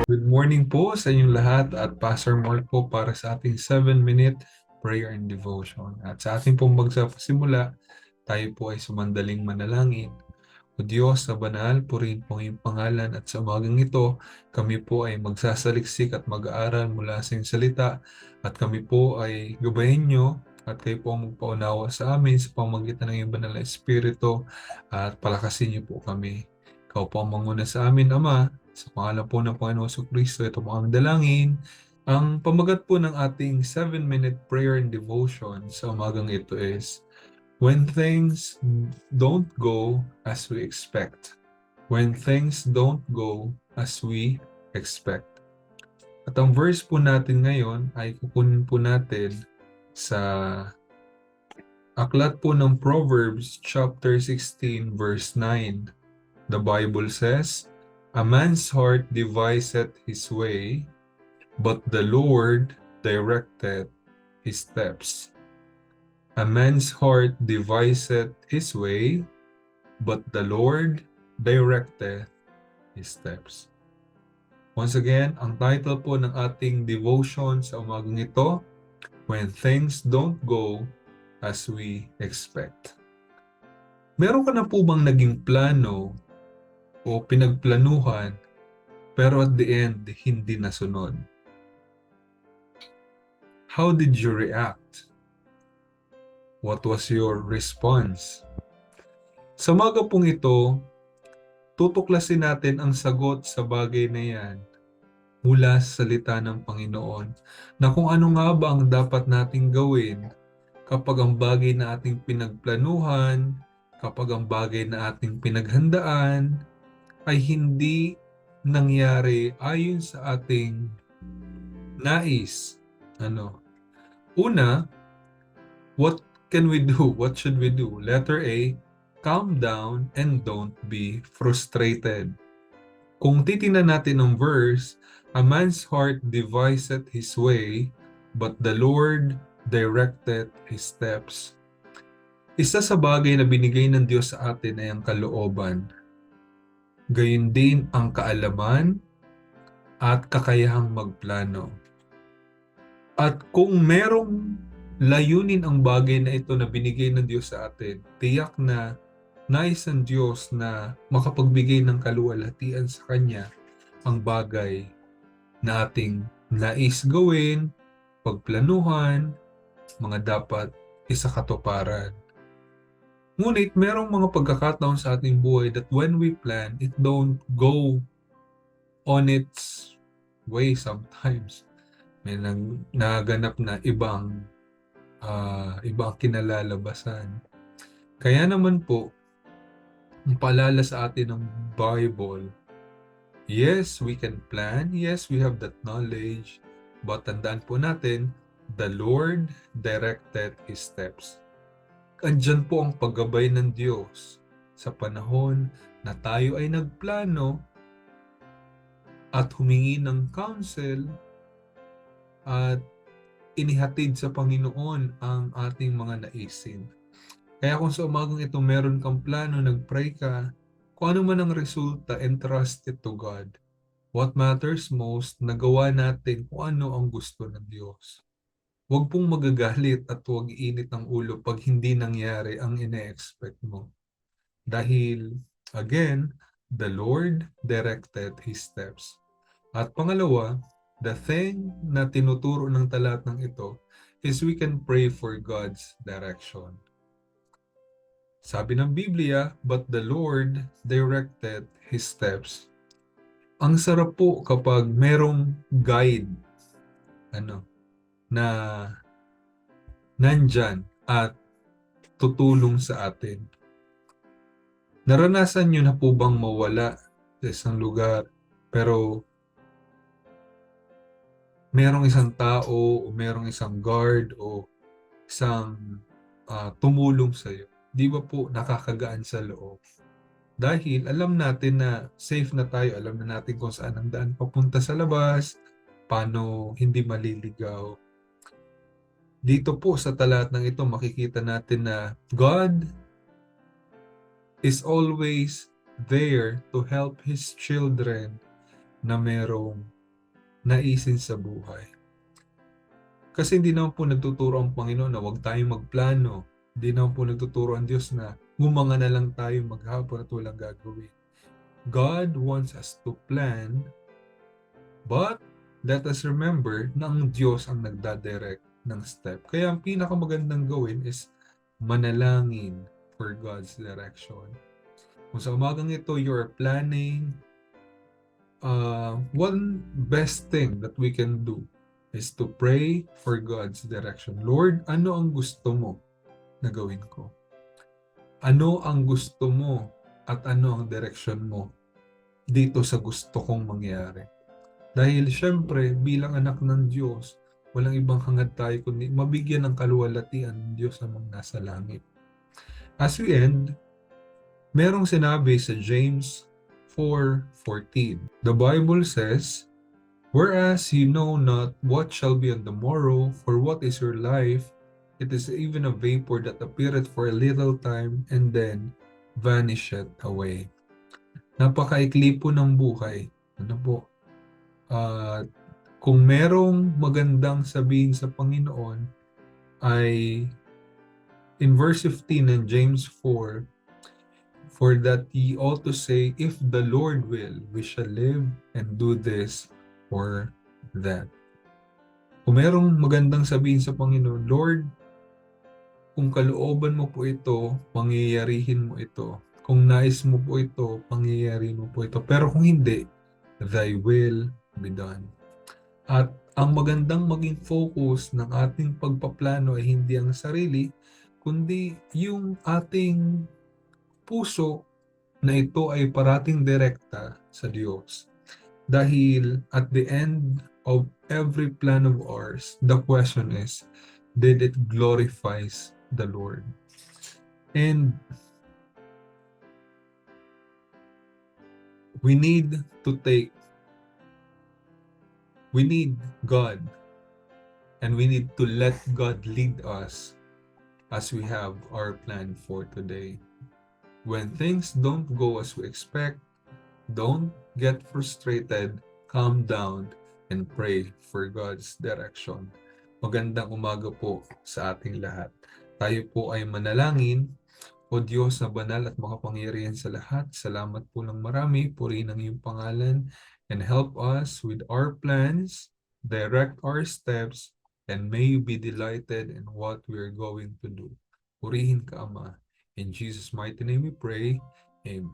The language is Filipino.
Good morning po sa inyong lahat at Pastor Mark po para sa ating 7-minute prayer and devotion. At sa ating pong magsasimula, tayo po ay sumandaling manalangin. O Diyos na banal, purihin po ang iyong pangalan at sa umagang ito, kami po ay magsasaliksik at mag-aaral mula sa iyong salita at kami po ay gabayin nyo at kayo po ang magpaunawa sa amin sa pamamagitan ng iyong banal na Espiritu at palakasin niyo po kami. Ikaw po ang manguna sa amin, Ama, sa pangalan po ng Panginoon Kristo, ito po ang dalangin. Ang pamagat po ng ating 7-minute prayer and devotion sa umagang ito is, when things don't go as we expect. When things don't go as we expect. At ang verse po natin ngayon ay kukunin po natin sa aklat po ng Proverbs chapter 16 verse 9. The Bible says, "A man's heart deviseth his way, but the Lord directeth his steps." A man's heart deviseth his way, but the Lord directeth his steps. Once again, ang title po ng ating devotion sa umagang ito, When Things Don't Go as We Expect. Meron ka na po bang naging plano o pinagplanuhan pero at the end, hindi nasunod? How did you react? What was your response? Sa umaga pong ito, tutuklasin natin ang sagot sa bagay na yan mula sa salita ng Panginoon na kung ano nga ba ang dapat nating gawin kapag ang bagay na ating pinagplanuhan, kapag ang bagay na ating pinaghandaan ay hindi nangyari ayon sa ating nais. Una, what can we do? What should we do? Letter A, calm down and don't be frustrated. Kung titingnan natin ang verse, a man's heart deviseth his way, but the Lord directed his steps. Isa sa bagay na binigay ng Diyos sa atin ay ang kalooban. Gayon din ang kaalaman at kakayahang magplano. At kung merong layunin ang bagay na ito na binigay ng Diyos sa atin, tiyak na nais ng Diyos na makapagbigay ng kaluwalhatian sa Kanya ang bagay na ating nais gawin, pagplanuhan, mga dapat isakatuparan. Ngunit merong mga pagkakataon sa ating buhay that when we plan, it don't go on its way sometimes. May naganap na ibang kinalalabasan. Kaya naman po, ang paalala sa atin ng Bible, yes, we can plan. Yes, we have that knowledge. But tandaan po natin, the Lord directed His steps. Andyan po ang paggabay ng Diyos sa panahon na tayo ay nagplano at humingi ng counsel at inihatid sa Panginoon ang ating mga naisin. Kaya kung sa umagang ito meron kang plano, nag-pray ka, kung ano man ang resulta, entrust it to God. What matters most, nagawa natin kung ano ang gusto ng Diyos. Huwag pong magagalit at huwag iinit ang ulo pag hindi nangyari ang ine-expect mo. Dahil, again, the Lord directed His steps. At pangalawa, the thing na tinuturo ng talatang ito is we can pray for God's direction. Sabi ng Biblia, but the Lord directed His steps. Ang sarap po kapag merong guide na nandyan at tutulong sa atin. Naranasan nyo na po bang mawala sa isang lugar pero merong isang tao o merong isang guard o isang tumulong sa iyo? Di ba po nakakagaan sa loob? Dahil alam natin na safe na tayo, alam na natin kung saan ang daan papunta sa labas, paano hindi maliligaw. Dito po sa talatang ito makikita natin na God is always there to help His children na merong naisin sa buhay. Kasi hindi naman po nagtuturo ang Panginoon na huwag tayong magplano. Hindi naman po nagtuturo ang Diyos na gumanga na lang tayo maghapon at walang gagawin. God wants us to plan, but let us remember na ang Diyos ang nagdadirect ng step. Kaya ang pinakamagandang gawin is manalangin for God's direction. Kung sa umagang ito, you're planning, one best thing that we can do is to pray for God's direction. Lord, ano ang gusto mo na gawin ko? Ano ang gusto mo at ano ang direction mo dito sa gusto kong mangyari? Dahil syempre, bilang anak ng Diyos, walang ibang hangad tayo kundi mabigyan ng kaluwalhatian ng Diyos na mga nasa langit. As we end, merong sinabi sa James 4:14. The Bible says, "Whereas you know not what shall be on the morrow, for what is your life? It is even a vapor that appeareth for a little time and then vanisheth away." Napakaikli po ng buhay. Ano po? At kung merong magandang sabihin sa Panginoon ay in verse 15 ng James 4, "For that ye ought to say, if the Lord will, we shall live and do this or that." Kung merong magandang sabihin sa Panginoon, Lord, kung kalooban mo po ito, pangyayarihin mo ito. Kung nais mo po ito, pangyayarihin mo po ito. Pero kung hindi, thy will be done. At ang magandang maging focus ng ating pagpaplano ay hindi ang sarili, kundi yung ating puso na ito ay parating direkta sa Diyos. Dahil at the end of every plan of ours, the question is, did it glorifies the Lord? And we need God, and we need to let God lead us as we have our plan for today. When things don't go as we expect, don't get frustrated, calm down, and pray for God's direction. Magandang umaga po sa ating lahat. Tayo po ay manalangin. O Diyos na banal at makapangyarihan sa lahat, salamat po ng marami, purihin ang iyong pangalan, and help us with our plans, direct our steps, and may you be delighted in what we are going to do. Purihin ka, Ama. In Jesus' mighty name we pray. Amen.